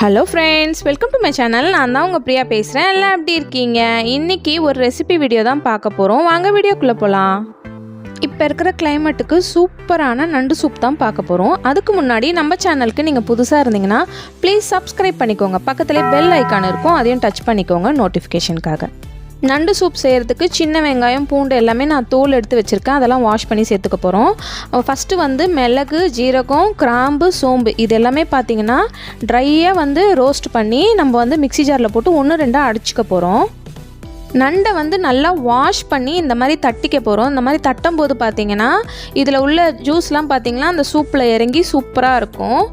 Hello friends, welcome to my channel. நான் தான் உங்கள் பிரியா பேசுகிறேன். எல்லாம் எப்படி இருக்கீங்க? இன்றைக்கி ஒரு ரெசிபி வீடியோ தான் பார்க்க போகிறோம். வாங்க வீடியோக்குள்ளே போகலாம். இப்போ இருக்கிற கிளைமேட்டுக்கு சூப்பரான நண்டு சூப் தான் பார்க்க போகிறோம். அதுக்கு முன்னாடி நம்ம சேனலுக்கு நீங்கள் புதுசாக இருந்தீங்கன்னா ப்ளீஸ் சப்ஸ்கிரைப் பண்ணிக்கோங்க. பக்கத்துலேயே பெல் ஐக்கான் இருக்கும், அதையும் டச் பண்ணிக்கோங்க நோட்டிஃபிகேஷனுக்காக. நண்டு சூப் செய்கிறதுக்கு சின்ன வெங்காயம், பூண்டு எல்லாமே நான் தோல் எடுத்து வச்சுருக்கேன். அதெல்லாம் வாஷ் பண்ணி சேர்த்துக்க போகிறோம். ஃபஸ்ட்டு வந்து மிளகு, ஜீரகம், கிராம்பு, சோம்பு இது எல்லாமே பார்த்திங்கன்னா ட்ரையாக ரோஸ்ட் பண்ணி நம்ம மிக்ஸி ஜாரில் போட்டு 1-2 அடிச்சுக்க போகிறோம். நண்டை நல்லா வாஷ் பண்ணி இந்த மாதிரி தட்டிக்க போகிறோம். இந்த மாதிரி தட்டும் போது பார்த்திங்கன்னா இதில் உள்ள ஜூஸ்லாம் பார்த்திங்கன்னா அந்த சூப்பில் இறங்கி சூப்பராக இருக்கும்.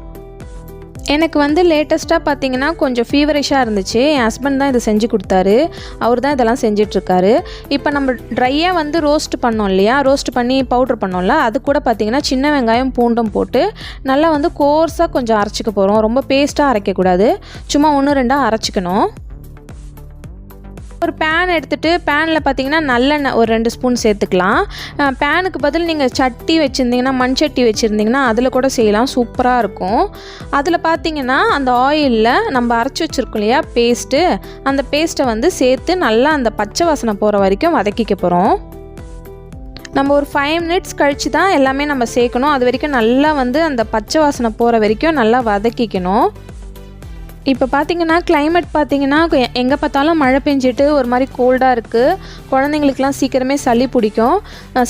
எனக்கு லேட்டஸ்ட்டாக பார்த்திங்கன்னா கொஞ்சம் ஃபீவரிஷாக இருந்துச்சு. என் ஹஸ்பண்ட் தான் இதை செஞ்சு கொடுத்தாரு. அவர் தான் இதெல்லாம் செஞ்சிட்ருக்காரு. இப்போ நம்ம ட்ரையாக ரோஸ்ட் பண்ணோம் இல்லையா, ரோஸ்ட் பண்ணி பவுட்ரு பண்ணோம்ல, அது கூட பார்த்திங்கன்னா சின்ன வெங்காயம், பூண்டும் போட்டு நல்லா கோர்ஸாக கொஞ்சம் அரைச்சிக்க போகிறோம். ரொம்ப பேஸ்ட்டாக அரைக்கக்கூடாது, சும்மா 1-2 அரைச்சிக்கணும். ஒரு பேன் எடுத்துகிட்டு பேனில் பார்த்திங்கன்னா நல்லெண்ணெய் ஒரு 2 ஸ்பூன் சேர்த்துக்கலாம். பேனுக்கு பதில் நீங்கள் சட்டி வச்சுருந்தீங்கன்னா, மண் சட்டி வச்சுருந்தீங்கன்னா அதில் கூட செய்யலாம், சூப்பராக இருக்கும். அதில் பார்த்திங்கன்னா அந்த ஆயிலில் நம்ம அரைச்சி வச்சுருக்கோம் இல்லையா பேஸ்ட்டு, அந்த பேஸ்ட்டை சேர்த்து நல்லா அந்த பச்சை வாசனை போகிற வரைக்கும் வதக்கிக்க போகிறோம். நம்ம ஒரு 5 மினிட்ஸ் கழித்து தான் எல்லாமே நம்ம சேர்க்கணும். அது வரைக்கும் நல்லா அந்த பச்சை வாசனை போகிற வரைக்கும் நல்லா வதக்கிக்கணும். இப்போ பார்த்திங்கன்னா கிளைமேட் பார்த்திங்கன்னா எங்கே பார்த்தாலும் மழை பெஞ்சிட்டு ஒரு மாதிரி கோல்டாக இருக்குது. குழந்தைங்களுக்குலாம் சீக்கிரமே சளி பிடிக்கும்.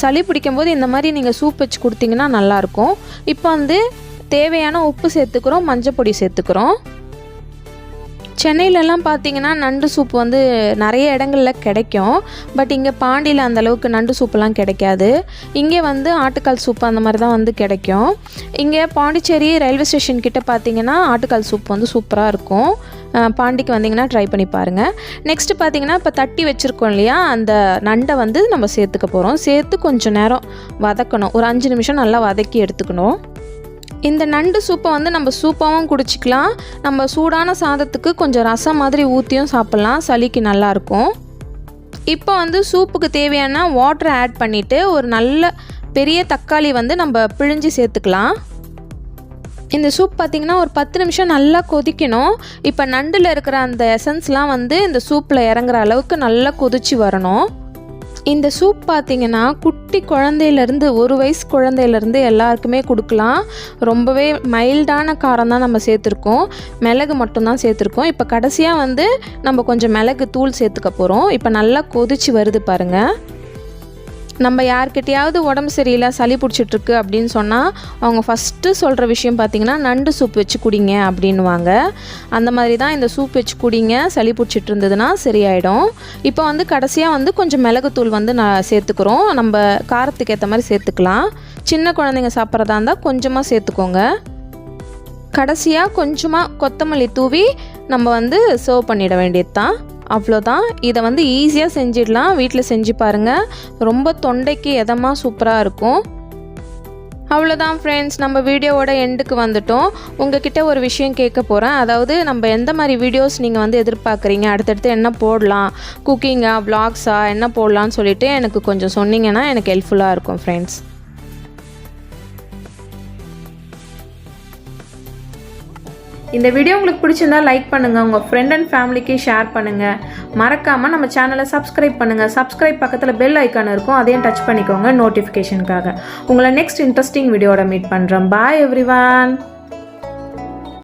சளி பிடிக்கும் போது இந்த மாதிரி நீங்கள் சூப் வச்சு கொடுத்தீங்கன்னா நல்லாயிருக்கும். இப்போ தேவையான உப்பு சேர்த்துக்கிறோம், மஞ்சள் பொடி சேர்த்துக்கிறோம். சென்னையிலலாம் பார்த்திங்கன்னா நண்டு சூப் நிறைய இடங்களில் கிடைக்கும். பட் இங்கே பாண்டியில் அந்தளவுக்கு நண்டு சூப்பெல்லாம் கிடைக்காது. இங்கே ஆட்டுக்கால் சூப் அந்த மாதிரி தான் கிடைக்கும். இங்கே பாண்டிச்சேரி ரயில்வே ஸ்டேஷன் கிட்டே பார்த்திங்கன்னா ஆட்டுக்கால் சூப் சூப்பராக இருக்கும். பாண்டிக்கு வந்தீங்கன்னா ட்ரை பண்ணி பாருங்கள். நெக்ஸ்ட்டு பார்த்திங்கன்னா இப்போ தட்டி வச்சுருக்கோம் இல்லையா, அந்த நண்டை நம்ம சேர்த்துக்க போகிறோம். சேர்த்து கொஞ்சம் நேரம் வதக்கணும். ஒரு 5 நிமிஷம் நல்லா வதக்கி எடுத்துக்கணும். இந்த நண்டு சூப்பை நம்ம சூப்பாகவும் குடிச்சிக்கலாம். நம்ம சூடான சாதத்துக்கு கொஞ்சம் ரசம் மாதிரி ஊற்றியும் சாப்பிட்லாம், சளிக்கு நல்லாயிருக்கும். இப்போ சூப்புக்கு தேவையான வாட்டரை ஆட் பண்ணிவிட்டு ஒரு நல்ல பெரிய தக்காளி நம்ம பிழிஞ்சு சேர்த்துக்கலாம். இந்த சூப் பார்த்திங்கன்னா ஒரு 10 நிமிஷம் நல்லா கொதிக்கணும். இப்போ நண்டில் இருக்கிற அந்த எசன்ஸ்லாம் இந்த சூப்பில் இறங்குற அளவுக்கு நல்லா கொதிச்சு வரணும். இந்த சூப் பார்த்திங்கன்னா குட்டி குழந்தையிலேருந்து 1 வயசு குழந்தையிலேருந்து எல்லாருக்குமே கொடுக்கலாம். ரொம்பவே மைல்டான காரம் தான் நம்ம சேர்த்துருக்கோம். மிளகு மட்டும்தான் சேர்த்துருக்கோம். இப்போ கடைசியாக நம்ம கொஞ்சம் மிளகு தூள் சேர்த்துக்க போகிறோம். இப்போ நல்லா கொதிச்சு வருது பாருங்கள். நம்ம யார்கிட்டையாவது உடம்பு சரியில்லை, சளி பிடிச்சிட்ருக்கு அப்படின்னு சொன்னால் அவங்க ஃபஸ்ட்டு சொல்கிற விஷயம் பார்த்திங்கன்னா நண்டு சூப் வச்சு குடிங்க அப்படின்வாங்க. அந்த மாதிரி தான் இந்த சூப் வச்சு குடிங்க, சளி பிடிச்சிட்டு இருந்ததுன்னா சரியாயிடும். இப்போ கடைசியாக கொஞ்சம் மிளகுத்தூள் நான் சேர்த்துக்கிறோம். நம்ம காரத்துக்கு ஏற்ற மாதிரி சேர்த்துக்கலாம். சின்ன குழந்தைங்க சாப்பிட்றதா இருந்தால் கொஞ்சமாக சேர்த்துக்கோங்க. கடைசியாக கொஞ்சமாக கொத்தமல்லி தூவி நம்ம சர்வ் பண்ணிட வேண்டியது தான். அவ்வளோதான். இதை ஈஸியாக செஞ்சிடலாம். வீட்டில் செஞ்சு பாருங்கள். ரொம்ப தொண்டைக்கு எதமாக சூப்பராக இருக்கும். அவ்வளோதான் ஃப்ரெண்ட்ஸ், நம்ம வீடியோவோட எண்டுக்கு வந்துட்டோம். உங்ககிட்ட ஒரு விஷயம் கேட்க போகிறேன். அதாவது நம்ம எந்த மாதிரி வீடியோஸ் நீங்கள் எதிர்பார்க்குறீங்க, அடுத்தடுத்து என்ன போடலாம், குக்கிங்கா, வ்ளாக்ஸா, என்ன போடலான்னு சொல்லிவிட்டு எனக்கு கொஞ்சம் சொன்னீங்கன்னா எனக்கு ஹெல்ப்ஃபுல்லாக இருக்கும் ஃப்ரெண்ட்ஸ். இந்த வீடியோ உங்களுக்கு பிடிச்சிருந்தா லைக் பண்ணுங்கள், உங்கள் ஃப்ரெண்ட் அண்ட் ஃபேமிலிக்கு ஷேர் பண்ணுங்கள். மறக்காமல் நம்ம சேனலை சப்ஸ்கிரைப் பண்ணுங்கள். சப்ஸ்கிரைப் பக்கத்தில் பெல் ஐக்கான் இருக்கும், அதையும் டச் பண்ணிக்கோங்க நோட்டிஃபிகேஷனுக்காக. உங்களை நெக்ஸ்ட் இன்ட்ரெஸ்டிங் வீடியோட மீட் பண்ணுறேன். பாய் எவ்ரிவான்.